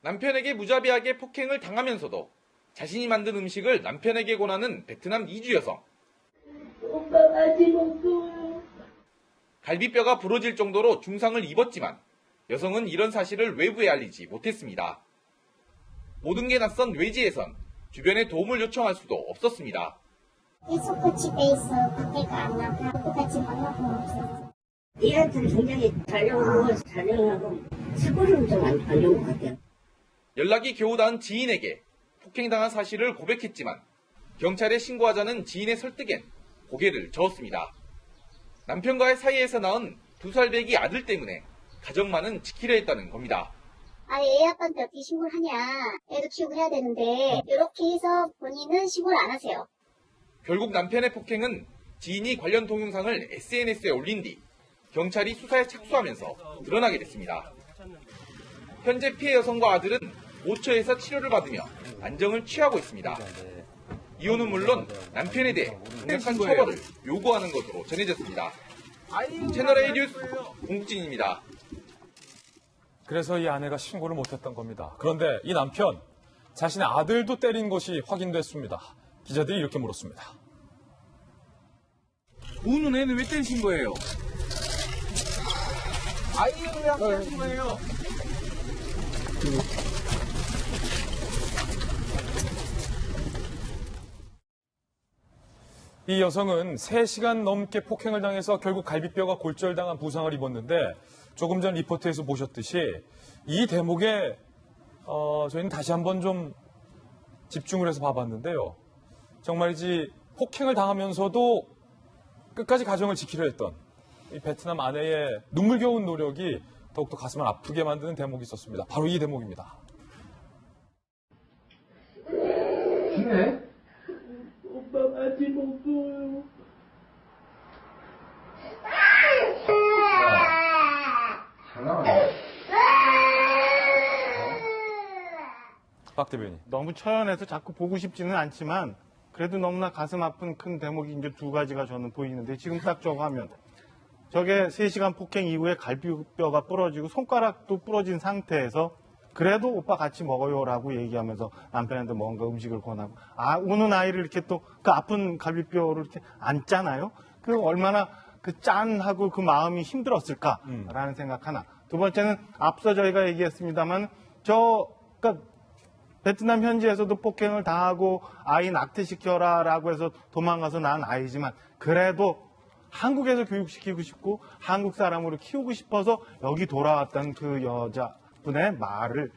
남편에게 무자비하게 폭행을 당하면서도 자신이 만든 음식을 남편에게 권하는 베트남 이주 여성. 오빠 아직 없어요. 갈비뼈가 부러질 정도로 중상을 입었지만 여성은 이런 사실을 외부에 알리지 못했습니다. 모든 게 낯선 외지에선 주변에 도움을 요청할 수도 없었습니다. 계속 집에 있어. 밖에가 안 나가. 같이 만나고 없었어. 얘한테는 굉장히 잘려하고 사고는 좀 안 좋은 것 같아요. 연락이 겨우 닿은 지인에게 폭행당한 사실을 고백했지만 경찰에 신고하자는 지인의 설득엔 고개를 저었습니다. 남편과의 사이에서 낳은 2살 배기 아들 때문에 가정만은 지키려 했다는 겁니다. 아니 애 아빠한테 어떻게 신고를 하냐. 애도 키우고 해야 되는데 이렇게 해서 본인은 신고를 안 하세요. 결국 남편의 폭행은 지인이 관련 동영상을 SNS에 올린 뒤 경찰이 수사에 착수하면서 드러나게 됐습니다. 현재 피해 여성과 아들은 모처에서 치료를 받으며 안정을 취하고 있습니다. 이혼은 물론 남편에 대해 강력한 처벌을 요구하는 것으로 전해졌습니다. 채널A 뉴스 공국진입니다. 그래서 이 아내가 신고를 못했던 겁니다. 그런데 이 남편, 자신의 아들도 때린 것이 확인됐습니다. 기자들이 이렇게 물었습니다. 우는 애는 왜 때리신 거예요? 아이를 왜 때리신 거예요? 이 여성은 3시간 넘게 폭행을 당해서 결국 갈비뼈가 골절당한 부상을 입었는데 조금 전 리포트에서 보셨듯이 이 대목에 저희는 다시 한번 좀 집중을 해서 봐봤는데요. 정말이지 폭행을 당하면서도 끝까지 가정을 지키려 했던 이 베트남 아내의 눈물겨운 노력이 더욱더 가슴을 아프게 만드는 대목이 있었습니다. 바로 이 대목입니다. 네? 오빠 아직 없어요. 박 대변인. 너무 처연해서 자꾸 보고 싶지는 않지만 그래도 너무나 가슴 아픈 큰 대목이 이제 2가지가 저는 보이는데 지금 딱 저거 하면 저게 3시간 폭행 이후에 갈비뼈가 부러지고 손가락도 부러진 상태에서 그래도 오빠 같이 먹어요라고 얘기하면서 남편한테 뭔가 음식을 권하고 우는 아이를 이렇게 또 그 아픈 갈비뼈를 이렇게 안잖아요. 그 얼마나 그 짠하고 그 마음이 힘들었을까라는 생각 하나. 두 번째는 앞서 저희가 얘기했습니다만 그러니까 베트남 현지에서도 폭행을 당하고 아이 낙태시켜라라고 해서 도망가서 낳은 아이지만 그래도 한국에서 교육시키고 싶고 한국 사람으로 키우고 싶어서 여기 돌아왔던 그 여자분의 말을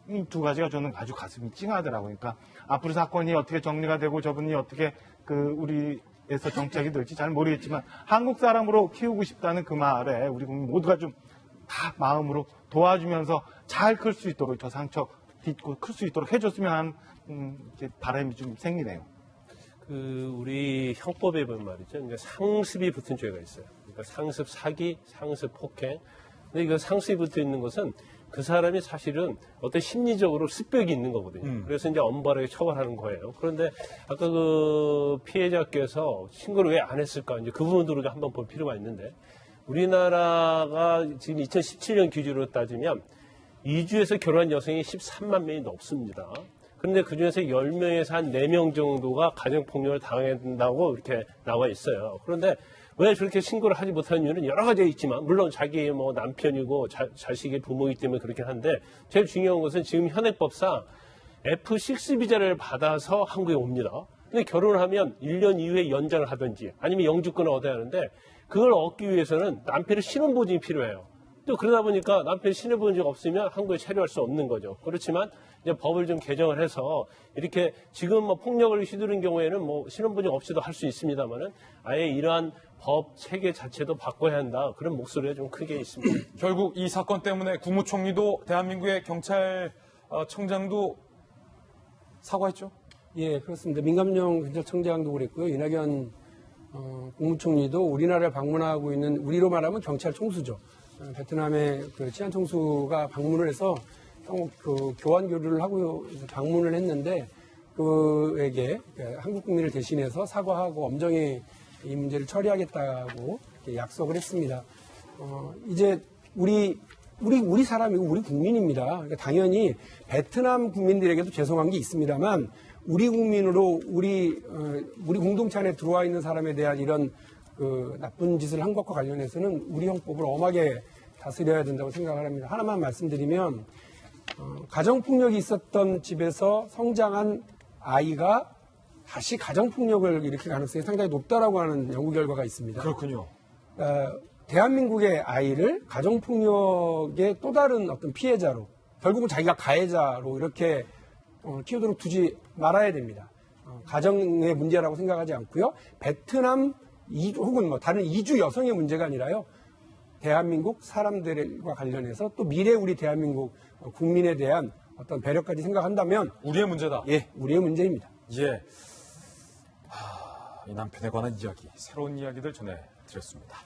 이 2가지가 저는 아주 가슴이 찡하더라고요. 그러니까 앞으로 사건이 어떻게 정리가 되고 저분이 어떻게 우리에서 정착이 될지 잘 모르겠지만 한국 사람으로 키우고 싶다는 그 말에 우리 국민 모두가 좀 다 마음으로 도와주면서 잘 클 수 있도록 저 상처 딛고 클 수 있도록 해줬으면 하는 바람이 좀 생기네요. 우리 형법에 보면 말이죠. 그러니까 상습이 붙은 죄가 있어요. 그러니까 상습 사기, 상습 폭행. 근데 이거 상습이 붙어 있는 것은 그 사람이 사실은 어떤 심리적으로 습벽이 있는 거거든요. 그래서 이제 엄벌하게 처벌하는 거예요. 그런데 아까 그 피해자께서 신고를 왜 안 했을까? 이제 그 부분들을 한번 볼 필요가 있는데 우리나라가 지금 2017년 기준으로 따지면 이주에서 결혼한 여성이 13만 명이 넘습니다. 그런데 그중에서 10명에서 한 4명 정도가 가정폭력을 당한다고 이렇게 나와 있어요. 그런데 왜 저렇게 신고를 하지 못하는 이유는 여러 가지가 있지만, 물론 자기 뭐 남편이고 자식의 부모이기 때문에 그렇긴 한데, 제일 중요한 것은 지금 현행법상 F6 비자를 받아서 한국에 옵니다. 근데 결혼을 하면 1년 이후에 연장을 하든지 아니면 영주권을 얻어야 하는데, 그걸 얻기 위해서는 남편의 신원보증이 필요해요. 또 그러다 보니까 남편이 신원보증이 없으면 한국에 체류할 수 없는 거죠. 그렇지만 이제 법을 좀 개정을 해서 이렇게 지금 뭐 폭력을 휘두른 경우에는 뭐 신원보증 없이도 할 수 있습니다만은 아예 이러한 법 체계 자체도 바꿔야 한다. 그런 목소리가 좀 크게 있습니다. 결국 이 사건 때문에 국무총리도 대한민국의 경찰청장도 사과했죠? 예, 그렇습니다. 민감용 경찰청장도 그랬고요. 이낙연 국무총리도 우리나라를 방문하고 있는, 우리로 말하면 경찰 총수죠. 베트남의 그 치안 총수가 방문을 해서 그 교환 교류를 하고 방문을 했는데 그에게 한국 국민을 대신해서 사과하고 엄정히 이 문제를 처리하겠다고 약속을 했습니다. 이제 우리 우리 사람이고 우리 국민입니다. 그러니까 당연히 베트남 국민들에게도 죄송한 게 있습니다만 우리 국민으로 우리 공동체 안에 들어와 있는 사람에 대한 이런 그 나쁜 짓을 한 것과 관련해서는 우리 형법을 엄하게 다스려야 된다고 생각을 합니다. 하나만 말씀드리면 가정폭력이 있었던 집에서 성장한 아이가 다시 가정폭력을 일으킬 가능성이 상당히 높다라고 하는 연구 결과가 있습니다. 그렇군요. 대한민국의 아이를 가정폭력의 또 다른 어떤 피해자로 결국은 자기가 가해자로 이렇게 키우도록 두지 말아야 됩니다. 가정의 문제라고 생각하지 않고요. 베트남 혹은 뭐 다른 이주 여성의 문제가 아니라요. 대한민국 사람들과 관련해서 또 미래 우리 대한민국 국민에 대한 어떤 배려까지 생각한다면 우리의 문제다. 예, 우리의 문제입니다. 예. 이 남편에 관한 이야기, 새로운 이야기들 전해드렸습니다.